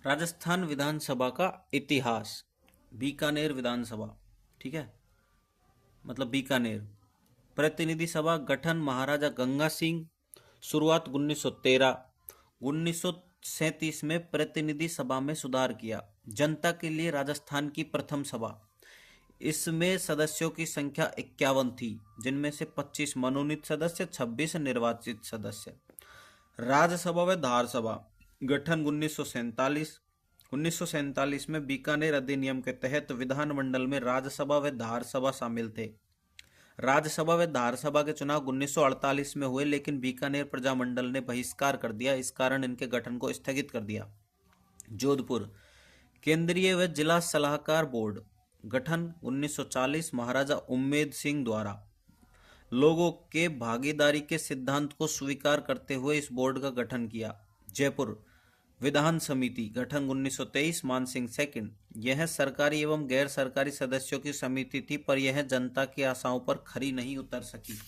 राजस्थान विधानसभा का इतिहास। बीकानेर विधानसभा, ठीक है, मतलब बीकानेर। प्रतिनिधि सभा गठन महाराजा गंगा सिंह। शुरुआत 1913। 1937 में प्रतिनिधि सभा में सुधार किया। जनता के लिए राजस्थान की प्रथम सभा। इसमें सदस्यों की संख्या 51 थी, जिनमें से 25 मनोनीत सदस्य, 26 निर्वाचित सदस्य। राज्यसभा व धार सभा गठन 1947। 1947 में बीकानेर अधिनियम के तहत विधानमंडल में राज्यसभा व धार सभा शामिल थे। राज्यसभा व धार सभा के चुनाव 1948 में हुए, लेकिन बीकानेर प्रजामंडल ने बहिष्कार कर दिया। इस कारण इनके गठन को स्थगित कर दिया। जोधपुर केंद्रीय व जिला सलाहकार बोर्ड गठन 1940 महाराजा उम्मेद सिंह द्वारा। लोगों के भागीदारी के सिद्धांत को स्वीकार करते हुए इस बोर्ड का गठन किया। जयपुर विधान समिति गठन 1923 मानसिंह सेकंड। यह सरकारी एवं गैर सरकारी सदस्यों की समिति थी, पर यह जनता की आशाओं पर खरी नहीं उतर सकी।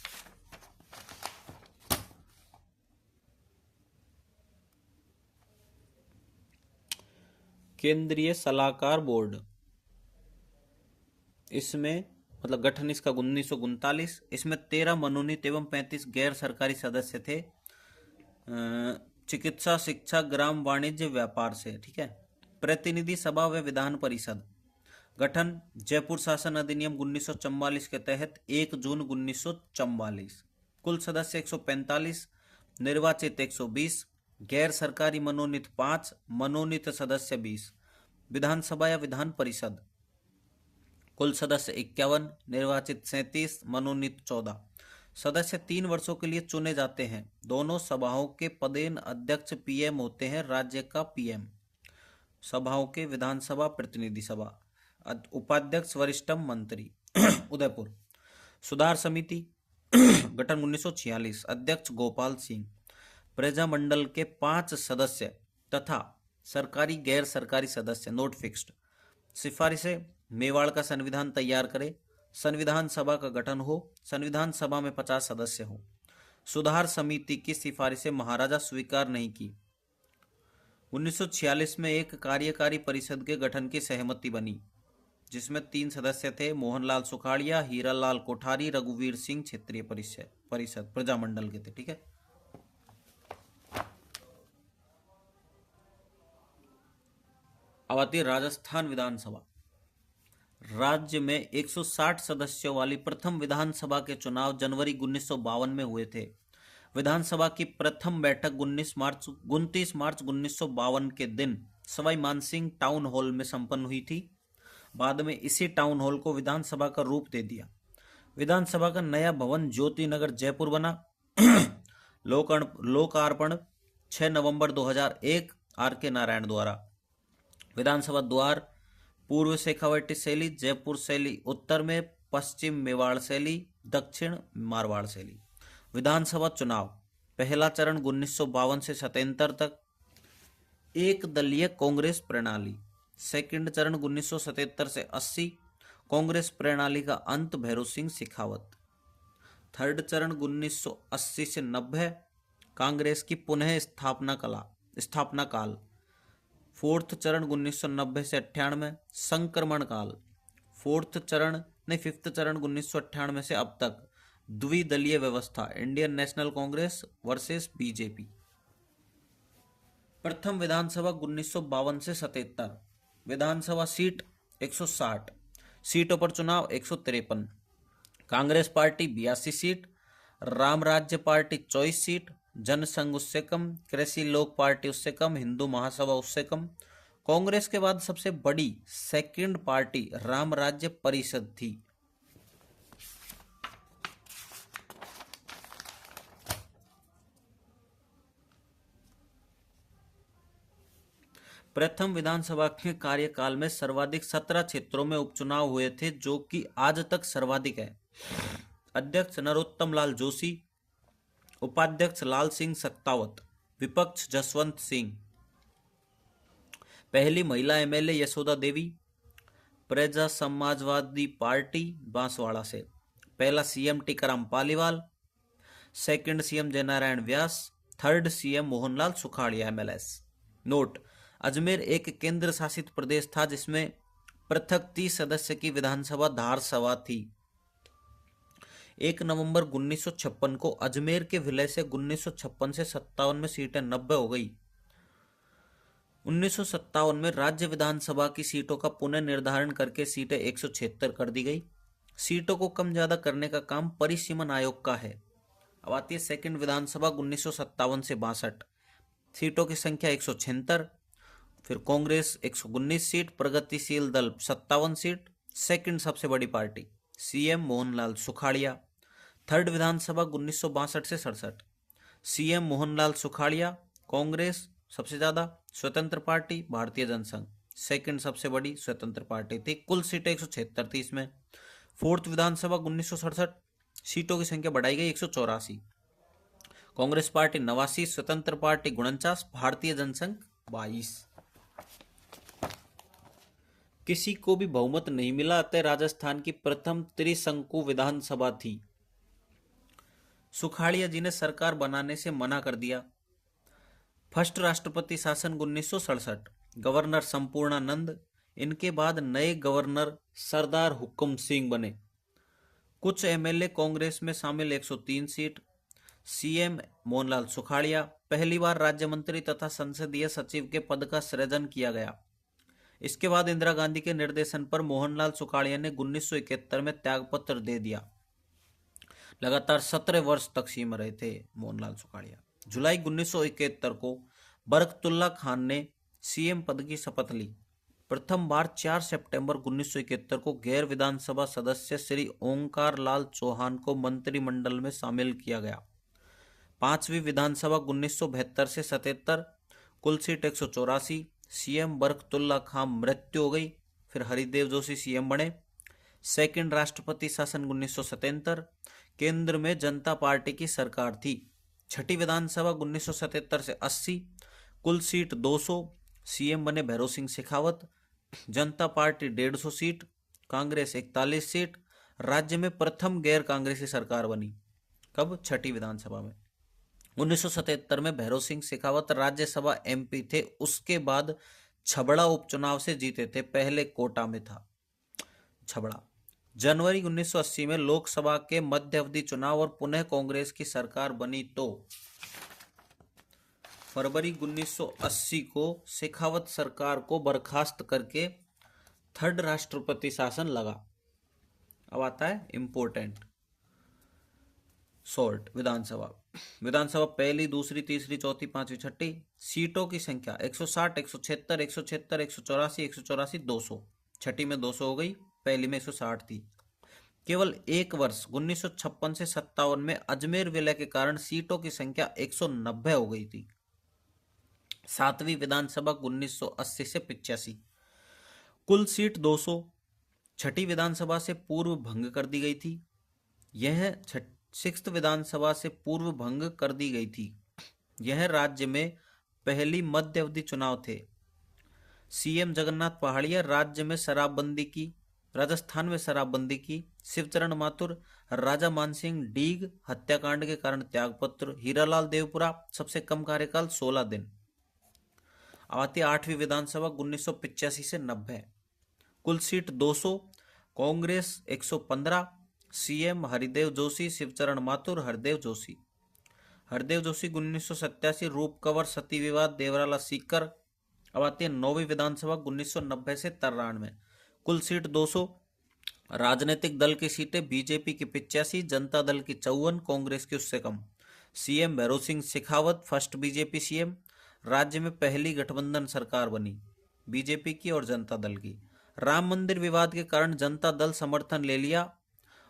केंद्रीय सलाहकार बोर्ड, इसमें मतलब गठन इसका 1939। इसमें 13 मनोनीत एवं 35 गैर सरकारी सदस्य थे। चिकित्सा, शिक्षा, ग्राम, वाणिज्य, व्यापार से, ठीक है। प्रतिनिधि सभा व विधान परिषद गठन जयपुर शासन अधिनियम 1944 के तहत 1 जून 1944। कुल सदस्य 145, निर्वाचित 120, गैर सरकारी मनोनीत 5, मनोनीत सदस्य 20। विधानसभा या विधान परिषद कुल सदस्य 51, निर्वाचित 37, मनोनीत 14। सदस्य 3 वर्षों के लिए चुने जाते हैं। दोनों सभाओं के पदेन अध्यक्ष पीएम होते हैं, राज्य का पीएम। सभाओं के विधानसभा प्रतिनिधि सभा, उपाध्यक्ष वरिष्ठम मंत्री। उदयपुर सुधार समिति गठन 1946, अध्यक्ष गोपाल सिंह। प्रजामंडल के 5 सदस्य तथा सरकारी गैर सरकारी सदस्य, नोट फिक्स्ड। सिफारिशें मेवाड़ का संविधान तैयार करे, संविधान सभा का गठन हो, संविधान सभा में 50 सदस्य हो। सुधार समिति की सिफारिशें महाराजा स्वीकार नहीं की। 1946 में एक कार्यकारी परिषद के गठन की सहमति बनी, जिसमें 3 सदस्य थे, मोहनलाल सुखाड़िया, हीरालाल कोठारी, रघुवीर सिंह। क्षेत्रीय परिषद प्रजामंडल के थे, ठीक है। अब आती है राजस्थान विधानसभा। राज्य में 160 सदस्यों वाली प्रथम विधानसभा के चुनाव जनवरी 1952 में हुए थे। विधानसभा की प्रथम बैठक 29 मार्च 1952 के दिन सवाई मानसिंह टाउन हॉल में संपन्न हुई थी। बाद में इसी टाउन हॉल को विधानसभा का रूप दे दिया। विधानसभा का नया भवन ज्योति नगर जयपुर बना। लोकार्पण 6 नवंबर 2001 आर.के. नारायण द्वारा। विधानसभा द्वार पूर्व शेखावटी शैली, जयपुर शैली उत्तर में, पश्चिम मेवाड़ शैली, दक्षिण मारवाड़ शैली। विधानसभा चुनाव पहला चरण 1952 से 77 तक एक दलीय कांग्रेस प्रणाली। सेकंड चरण 1977 से 80 कांग्रेस प्रणाली का अंत, भैरों सिंह शेखावत। थर्ड चरण 1980 से 90 कांग्रेस की पुनः स्थापना काल। फोर्थ चरण 1990 से 98 संक्रमण काल। फिफ्थ चरण 1998 से अब तक द्विदलीय व्यवस्था, Indian National Congress versus BJP. प्रथम विधानसभा 1952 से 77। विधानसभा सीट 160, सीटों पर चुनाव 153। कांग्रेस पार्टी 82 सीट, राम राज्य पार्टी 24 सीट, जनसंघ उससे कम, कृषि लोक पार्टी उससे कम, हिंदू महासभा उससे कम। कांग्रेस के बाद सबसे बड़ी सेकंड पार्टी राम राज्य परिषद थी। प्रथम विधानसभा के कार्यकाल में सर्वाधिक 17 क्षेत्रों में उपचुनाव हुए थे, जो कि आज तक सर्वाधिक है। अध्यक्ष नरोत्तम लाल जोशी, उपाध्यक्ष लाल सिंह सत्तावत, विपक्ष जसवंत सिंह। पहली महिला एमएलए यशोदा देवी, प्रजा समाजवादी पार्टी बांसवाड़ा से। पहला CM Tikaram Paliwal, second CM Jainarayan Vyas, third CM Mohanlal Sukhadia MLS. Note, Ajmer एक केंद्र शासित प्रदेश था जिसमें पृथक 30 सदस्य की विधानसभा धार सभा थी। 1 नवंबर 1956 को अजमेर के विलय से 1956 से 57 में सीटें 90 हो गई। 1957 में राज्य विधानसभा की सीटों का पुनः निर्धारण करके सीटें 176 कर दी गई। सीटों को कम ज्यादा करने का काम परिसीमन आयोग का है। अब आती है सेकंड विधानसभा 1957 से 62, सीटों की संख्या 176। फिर कांग्रेस 119 सीट, प्रगतिशील दल 57 सीट, सेकंड सबसे बड़ी party CM Mohanlal Sukhadia. Third विधानसभा 1962 से 67, सीएम मोहनलाल सुखाड़िया, कांग्रेस सबसे ज्यादा, स्वतंत्र पार्टी भारतीय जनसंघ सेकंड सबसे बड़ी स्वतंत्र पार्टी थी। कुल सीटें 176 थी इसमें। फोर्थ विधानसभा 1967, सीटों की संख्या बढ़ाई गई 184, कांग्रेस पार्टी 89, स्वतंत्र पार्टी 49, भारतीय जनसंघ 22। किसी को भी बहुमत नहीं मिला, अतः राजस्थान की प्रथम त्रिशंकु विधानसभा थी। सुखाड़िया जी ने सरकार बनाने से मना कर दिया। फर्स्ट राष्ट्रपति शासन 1967, गवर्नर संपूर्णानंद, इनके बाद नए गवर्नर सरदार हुक्म सिंह बने। कुछ एमएलए कांग्रेस में शामिल 103 सीट, सीएम मोहनलाल सुखाड़िया, पहली बार राज्य मंत्री तथा संसदीय सचिव के पद का सृजन किया गया। इसके बाद इंदिरा गांधी के निर्देशन पर मोहनलाल सुखाड़िया ने 1971 में त्यागपत्र दे दिया। लगातार 17 वर्ष तक सीएम रहे थे मोहनलाल सुखाड़िया। जुलाई 1971 को बरकतुल्ला खान ने सीएम पद की शपथ ली। प्रथम बार 4 सितंबर 1971 को गैर विधानसभा सदस्य श्री ओंकार लाल चौहान को मंत्रिमंडल में शामिल किया गया। पांचवी विधानसभा 1972 से 77, कुल सीट 184, सीएम बरकतुल्ला खान मृत्यु हो गई। फिर हरिदेव जोशी सीएम बने। सेकंड राष्ट्रपति शासन 1977, केंद्र में जनता पार्टी की सरकार थी। छठी विधानसभा 1977 से 80, कुल सीट 200, सीएम बने भैरों सिंह शेखावत। जनता पार्टी 150 सीट, कांग्रेस 41 सीट। राज्य में प्रथम गैर कांग्रेसी सरकार बनी। कब? छठी विधानसभा में। 1977 में भैरों सिंह शेखावत राज्यसभा एमपी थे। उसके बाद छबड़ा उपचुनाव से जीते थे, पहले कोटा में था छबड़ा। जनवरी 1980 में लोकसभा के मध्य अवधि चुनाव और पुनः कांग्रेस की सरकार बनी तो फरवरी 1980 को शेखावत सरकार को बर्खास्त करके थर्ड राष्ट्रपति शासन लगा। अब आता है इंपोर्टेंट शॉर्ट विधानसभा पहली, दूसरी, तीसरी, चौथी, पांचवी, छठी। सीटों की संख्या 160, 176, 176, 184, 184, 200। छठी में 200 हो गई, पहली में 160 थी। केवल एक वर्ष 1956 से 57 में अजमेर विलय के कारण सीटों की संख्या 190 हो गई थी। सातवीं विधानसभा 1980 से 85, कुल सीट 200। छठी विधानसभा से पूर्व भंग कर दी गई थी। यह सिक्स्थ विधानसभा से पूर्व भंग कर दी गई थी। यह राज्य में पहली मध्य अवधि चुनाव थे। सीएम जगन्नाथ पहाड़िया राज्य में शराबबंदी की, राजस्थान में शराबबंदी की। शिवचरण माथुर, राजा मानसिंह डीग हत्याकांड के कारण त्यागपत्र। हीरालाल देवपुरा सबसे कम कार्यकाल 16 दिन। आती आठवीं विधानसभा 1985 से 90, कुल सीट 200, कांग्रेस 115, सीएम हरिदेव जोशी, शिवचरण माथुर, हरदेव जोशी। 1987 रूप कंवर, सती विवाद, देवराला सीकर। अब आती है नौवीं विधानसभा 1990 से 93, कुल सीट 200। राजनीतिक दल की सीटें बीजेपी की 85, जनता दल की 54, कांग्रेस की उससे कम। CM Bhairon Singh Shekhawat first BJP CM. राज्य में पहली गठबंधन सरकार बनी बीजेपी की और जनता दल की। राम मंदिर विवाद के कारण जनता दल समर्थन ले लिया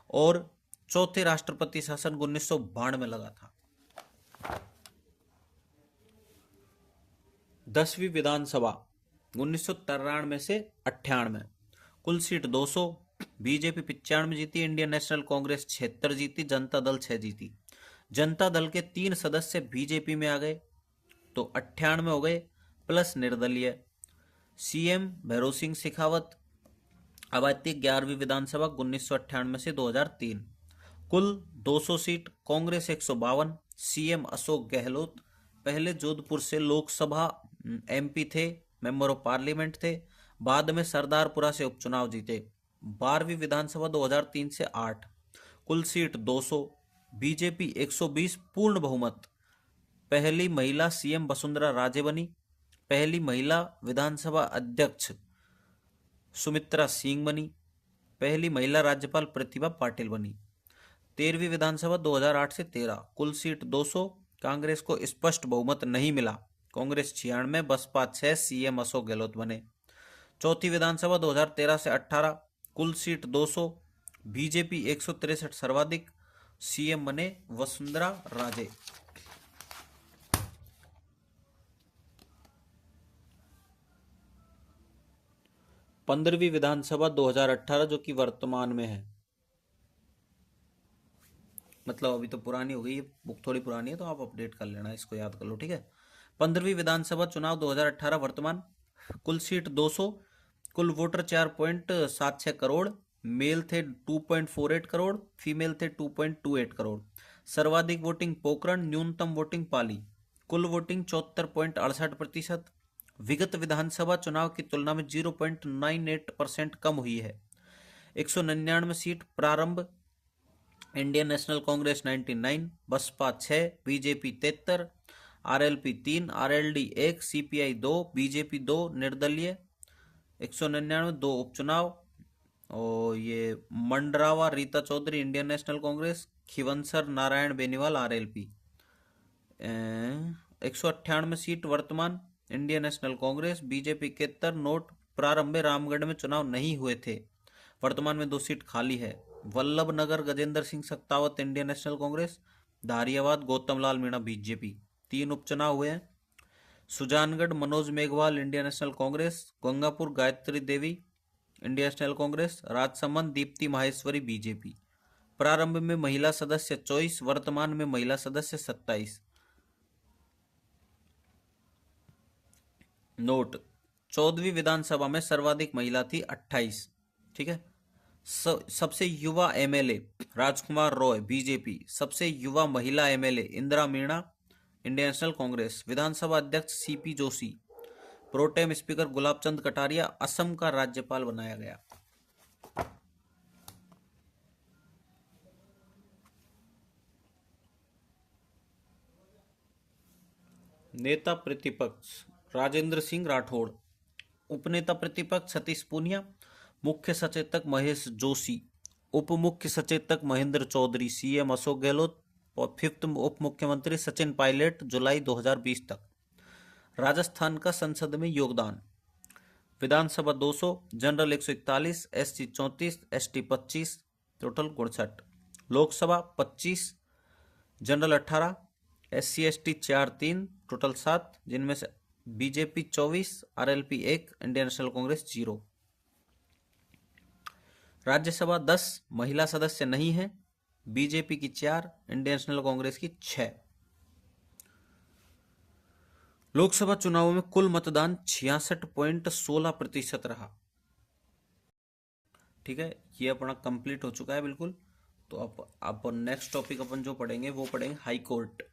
और चौथे राष्ट्रपति शासन 1992 में लगा था। 10वीं विधानसभा 1993 से 98, कुल सीट 200, बीजेपी 95 जीती, इंडियन नेशनल कांग्रेस 76 जीती, जनता दल 6 जीती। जनता दल के 3 सदस्य बीजेपी में आ गए तो 98 हो गए, प्लस निर्दलीय। सीएम भैरों सिंह शेखावत। अब आती है 11वीं विधानसभा 1998 से 2003, कुल 200 सीट, कांग्रेस 152, सीएम अशोक गहलोत, पहले जोधपुर से लोकसभा एमपी थे, मेंबर ऑफ पार्लियामेंट थे। बाद में सरदारपुरा से उपचुनाव जीते। 12वीं विधानसभा 2003 से 8, कुल सीट 200, बीजेपी 120 पूर्ण बहुमत। पहली महिला सीएम वसुंधरा राजे बनी। पहली महिला विधानसभा अध्यक्ष सुमित्रा सिंह बनी। पहली महिला राज्यपाल प्रतिभा पाटिल बनी। 13वीं विधानसभा 2008 से 13, कुल सीट 200, कांग्रेस को स्पष्ट बहुमत नहीं मिला। कांग्रेस 96, बसपा 6, सीएम अशोक गहलोत बने। चौथी विधानसभा 2013 से 18, कुल सीट 200, बीजेपी 163 सर्वाधिक, सीएम बने वसुंधरा राजे। 15वीं विधानसभा 2018 जो कि वर्तमान में है, मतलब अभी तो पुरानी हो गई है, बुक थोड़ी पुरानी है तो आप अपडेट कर लेना, इसको याद कर लो, ठीक है। 15वीं विधानसभा चुनाव 2018 वर्तमान, कुल सीट 200, कुल वोटर 4.76 करोड़, मेल थे 2.48 करोड़, फीमेल थे 2.28 करोड़। सर्वाधिक वोटिंग पोखरण, न्यूनतम वोटिंग पाली। कुल वोटिंग 74.68%। विगत विधानसभा चुनाव की तुलना में 0.98% कम हुई है। 199 सीट प्रारंभ। Indian National Congress 99, Baspa 6, BJP 73, RLP 3, RLD 1, CPI 2, BJP 2, निर्दलीय। 199 2 उपचुनाव। और ये Mandrawa Rita Chaudhary Indian National Congress, Khinvsar Narayan Beniwal RLP. 198 seat वर्तमान Indian National Congress, BJP 71। Note, प्रारंभ में रामगढ़ में चुनाव नहीं हुए थे, वर्तमान में 2 सीट खाली है। Vallabh Nagar Gajendra Singh Sattawat Indian National Congress, Dhariawad Gautam Lal Meena BJP. 3 उपचुनाव हुए हैं। Sujangarh Manoj Meghwal Indian National Congress, Gangapur Gayatri Devi Indian National Congress, Rajsamand Deepti Maheshwari BJP. प्रारंभ में महिला सदस्य 24, वर्तमान में महिला सदस्य 27। नोट, 14वीं विधानसभा में सर्वाधिक महिला थी 28, ठीक है। सबसे युवा एमएलए राजकुमार रॉय बीजेपी। सबसे युवा महिला MLA Indira Meena Indian National Congress. विधानसभा अध्यक्ष CP Joshi. Protem speaker Gulabchand Kataria Assam का राज्यपाल बनाया गया। नेता प्रतिपक्ष राजेंद्र सिंह राठौड़। उपनेता प्रतिपक्ष सतीश पूनिया। मुख्य सचेतक महेश जोशी। उप मुख्य सचेतक महेंद्र चौधरी, सीएम अशोक गहलोत और 5th उप मुख्यमंत्री सचिन पायलट जुलाई 2020 तक। राजस्थान का संसद में योगदान। विधानसभा 200, general 141, SC 34, ST 25, total 69। Lok Sabha 25, general 18, SC ST 4-3, total 7, जिनमें से BJP 24, RLP 1, Indian National Congress 0। Rajya Sabha 10, महिला सदस्य नहीं है, बीजेपी की 4, इंडियन नेशनल कांग्रेस की 6। लोकसभा चुनावों में कुल मतदान 66.16% रहा, ठीक है। ये अपना कंप्लीट हो चुका है बिल्कुल। तो अब नेक्स्ट टॉपिक अपन जो पढ़ेंगे वो पढ़ेंगे हाई कोर्ट।